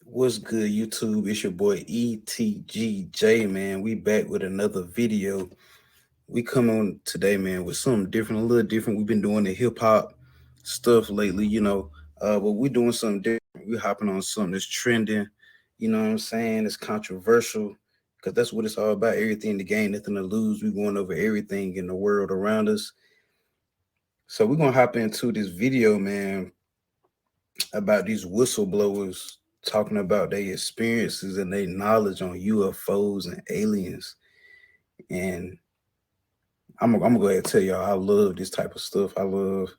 What's good, YouTube? It's your boy ETGJ, man. We back with another video. We come on today, man, with something different, a little different. We've been doing the hip hop stuff lately, but we're doing something different. We're hopping on something that's trending, you know what I'm saying? It's controversial because that's what it's all about. Everything to gain, nothing to lose. We're going over everything in the world around us. So we're gonna hop into this video, man, about these whistleblowers talking about their experiences and their knowledge on UFOs and aliens. And I'm gonna go ahead and tell y'all, I love this type of stuff. I love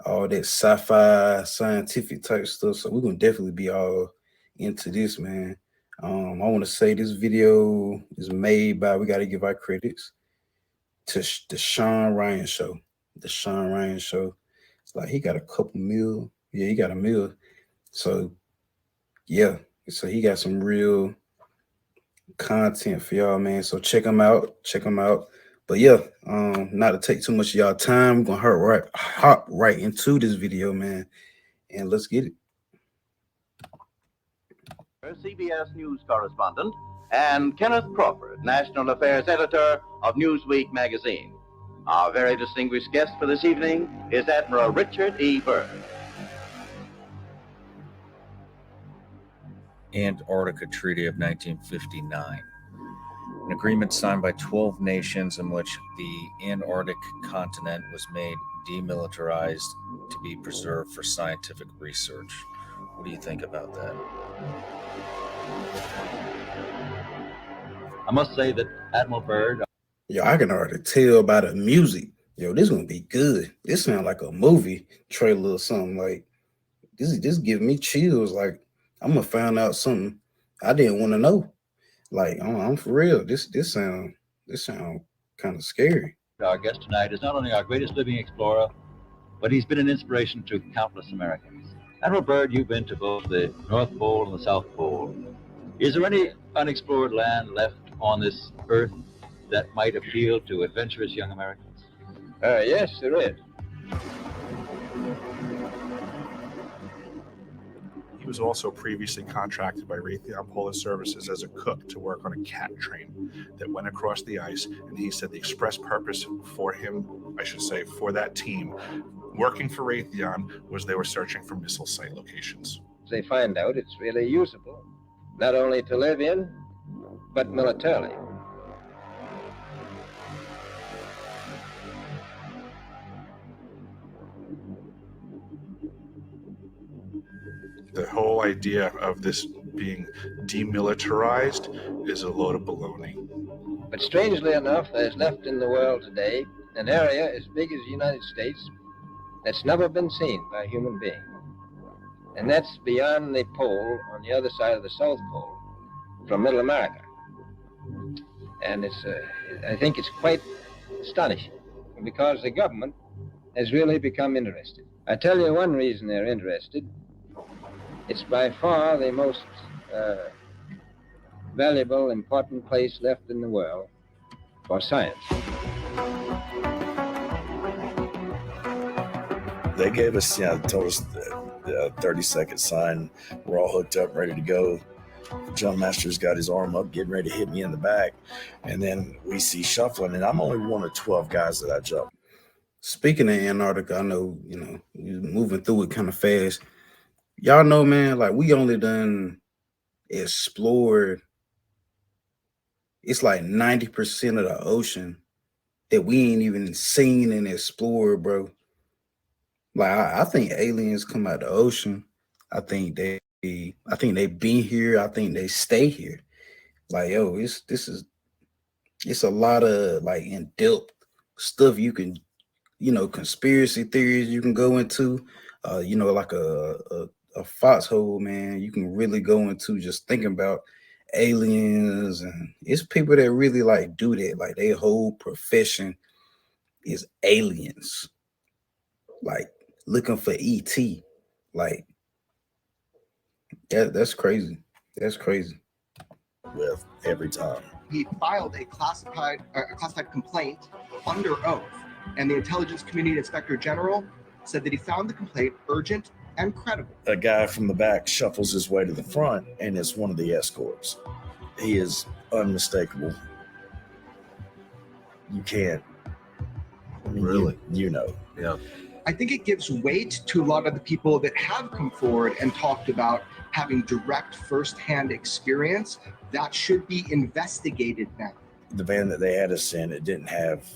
all that sci-fi, scientific type stuff. So we're gonna definitely be all into this, man. I want to say this video is made by. We got to give our credits to the Sean Ryan Show. The Sean Ryan Show. It's like he got a couple mil. Yeah, he got a mil. So yeah, so he got some real content for y'all, man. So check him out. Check him out. But yeah, not to take too much of y'all time, we're gonna hop right into this video, man. And let's get it. CBS News correspondent, and Kenneth Crawford, National Affairs Editor of Newsweek magazine. Our very distinguished guest for this evening is Admiral Richard E. Byrd. Antarctica Treaty of 1959, an agreement signed by 12 nations in which the Antarctic continent was made demilitarized to be preserved for scientific research. What do you think about that? I must say that Admiral Byrd... Yo, I can already tell by the music. Yo, this gonna be good. This sounds like a movie trailer or something. Like this giving me chills. Like I'm gonna find out something I didn't want to know. Like I'm for real. This sound kind of scary. Our guest tonight is not only our greatest living explorer, but he's been an inspiration to countless Americans. Admiral Byrd, you've been to both the North Pole and the South Pole. Is there any unexplored land left on this earth that might appeal to adventurous young Americans? Yes, there is. He was also previously contracted by Raytheon Polar Services as a cook to work on a cat train that went across the ice, and he said the express purpose for him, I should say, for that team working for Raytheon was they were searching for missile site locations. They find out it's really usable, not only to live in, but militarily. The whole idea of this being demilitarized is a load of baloney. But strangely enough, there's left in the world today an area as big as the United States that's never been seen by a human being. And that's beyond the pole on the other side of the South Pole, from Middle America. And I think it's quite astonishing, because the government has really become interested. I tell you one reason they're interested. It's by far the most valuable, important place left in the world for science. They gave us, told us the 30-second sign. We're all hooked up, ready to go. John Master's got his arm up, getting ready to hit me in the back. And then we see shuffling, and I'm only one of 12 guys that I jump. Speaking of Antarctica, I know, you're moving through it kind of fast. Y'all know, man, like we only done explored, it's like 90% of the ocean that we ain't even seen and explored, bro. Like I think aliens come out the ocean. I think they been here. I think they stay here. Like, yo, it's a lot of like in-depth stuff you can, conspiracy theories you can go into. Like a foxhole, man, you can really go into just thinking about aliens, and it's people that really like do that. Like their whole profession is aliens, like looking for ET. Like that's crazy. That's crazy. With every time he filed a classified complaint under oath, and the Intelligence Community Inspector General said that he found the complaint urgent and credible. A guy from the back shuffles his way to the front, and it's one of the escorts. He is unmistakable. You can't. I mean, Really? You know. Yeah. I think it gives weight to a lot of the people that have come forward and talked about having direct firsthand experience. That should be investigated now. The van that they had us in, it didn't have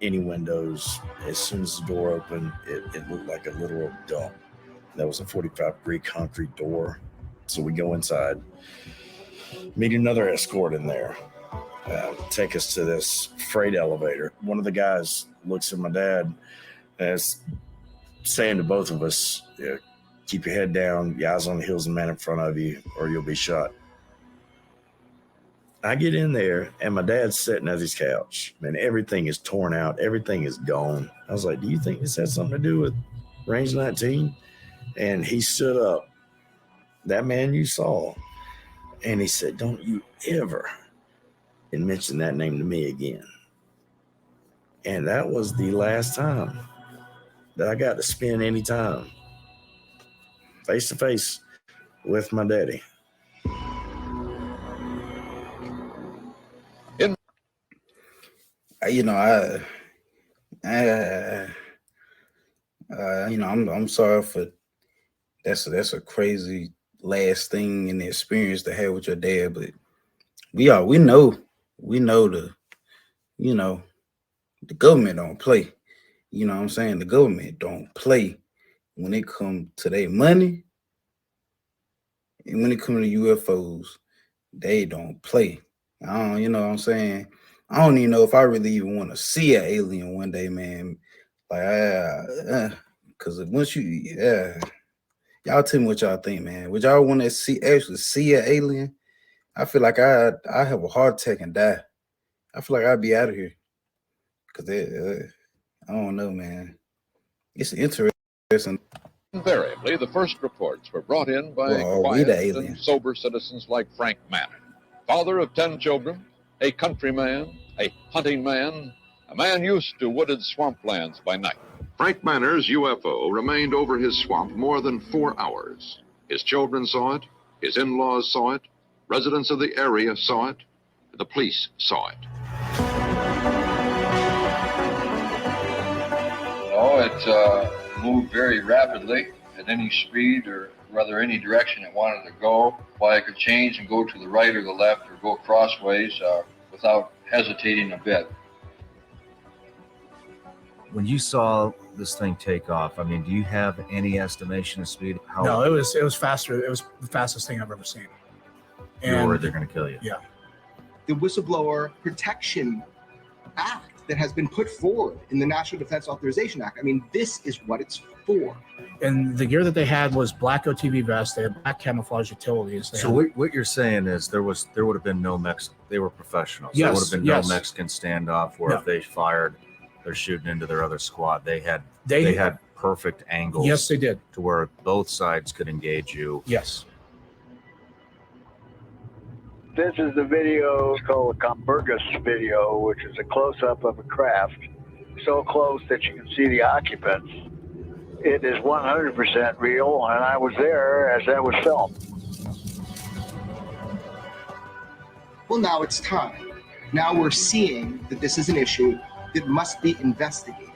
any windows. As soon as the door opened, it looked like a literal dump. That was a 45-degree concrete door. So we go inside, meet another escort in there, take us to this freight elevator. One of the guys looks at my dad as saying to both of us, keep your head down, your eyes on the heels of the man in front of you, or you'll be shot. I get in there, and my dad's sitting at his couch, and everything is torn out. Everything is gone. I was like, do you think this has something to do with Range 19? And he stood up, that man you saw, and he said, don't you ever mention that name to me again. And that was the last time that I got to spend any time face to face with my daddy. I'm sorry for that's a crazy last thing in the experience to have with your dad, but we know the the government don't play. You know what I'm saying? The government don't play when it comes to their money, and when it comes to UFOs, they don't play. I don't, you know what I'm saying? I don't even know if I really even want to see an alien one day, man. Like, because once y'all tell me what y'all think, man. Would y'all want to actually see an alien? I feel like I have a heart attack and die. I feel like I'd be out of here. Cause I don't know, man. It's interesting. Invariably, the first reports were brought in by we the quiet alien. and sober citizens like Frank Manor, father of 10 children, a country man, a hunting man, a man used to wooded swamplands by night. Frank Manor's UFO remained over his swamp more than 4 hours. His children saw it, his in-laws saw it, residents of the area saw it, the police saw it. Oh, it moved very rapidly at any speed, or rather any direction it wanted to go. Why it could change and go to the right or the left or go crossways without hesitating a bit. When you saw this thing take off, I mean, do you have any estimation of speed? No, it was faster. It was the fastest thing I've ever seen. You're worried they're going to kill you. Yeah. The Whistleblower Protection Act that has been put forward in the National Defense Authorization Act. I mean, this is what it's for. And the gear that they had was black OTV vests. They had black camouflage utilities. So what you're saying is there would have been no they were professionals. Yes, there would have been no Mexican standoff where if they fired, they're shooting into their other squad. They had perfect angles. Yes, they did. To where both sides could engage you. Yes. This is the video called the Comburgus video, which is a close-up of a craft, so close that you can see the occupants. It is 100% real, and I was there as that was filmed. Well, now it's time. Now we're seeing that this is an issue that must be investigated.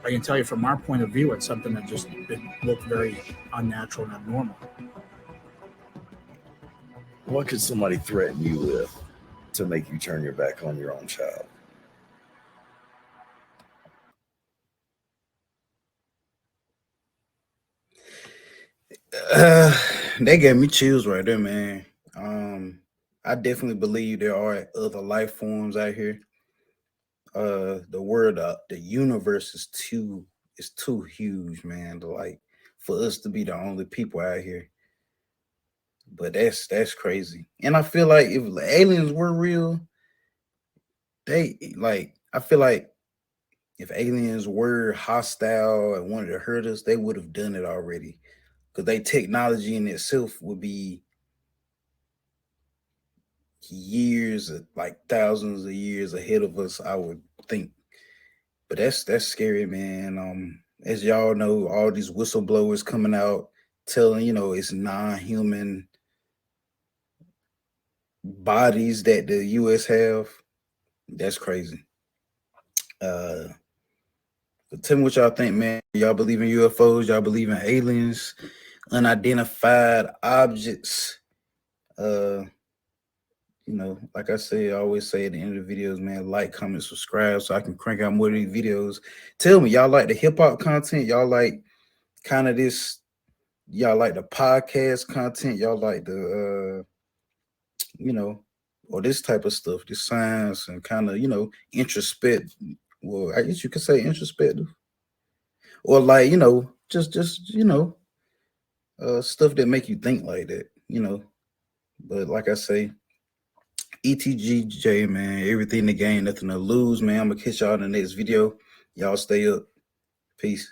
I can tell you from our point of view, it's something that just looked very unnatural and abnormal. What could somebody threaten you with to make you turn your back on your own child? They gave me chills right there, man. I definitely believe there are other life forms out here. The universe is too huge, man, for us to be the only people out here. But that's crazy. And I feel like if the aliens were real, I feel like if aliens were hostile and wanted to hurt us, they would have done it already. Because their technology in itself would be years, like thousands of years ahead of us, I would think. But that's scary, man. As y'all know, all these whistleblowers coming out telling, it's non-human bodies that the US have. That's crazy. But tell me what y'all think, man. Y'all believe in UFOs? Y'all believe in aliens, unidentified objects? Like I say, I always say at the end of the videos, man, like, comment, subscribe so I can crank out more of these videos. Tell me, y'all like the hip-hop content? Y'all like kind of this? Y'all like the podcast content? Y'all like the or this type of stuff, this science and kind of, introspect. Well, I guess you could say introspective. Or like, just stuff that make you think like that. But like I say, ETGJ, man, everything to gain, nothing to lose, man. I'm gonna catch y'all in the next video. Y'all stay up. Peace.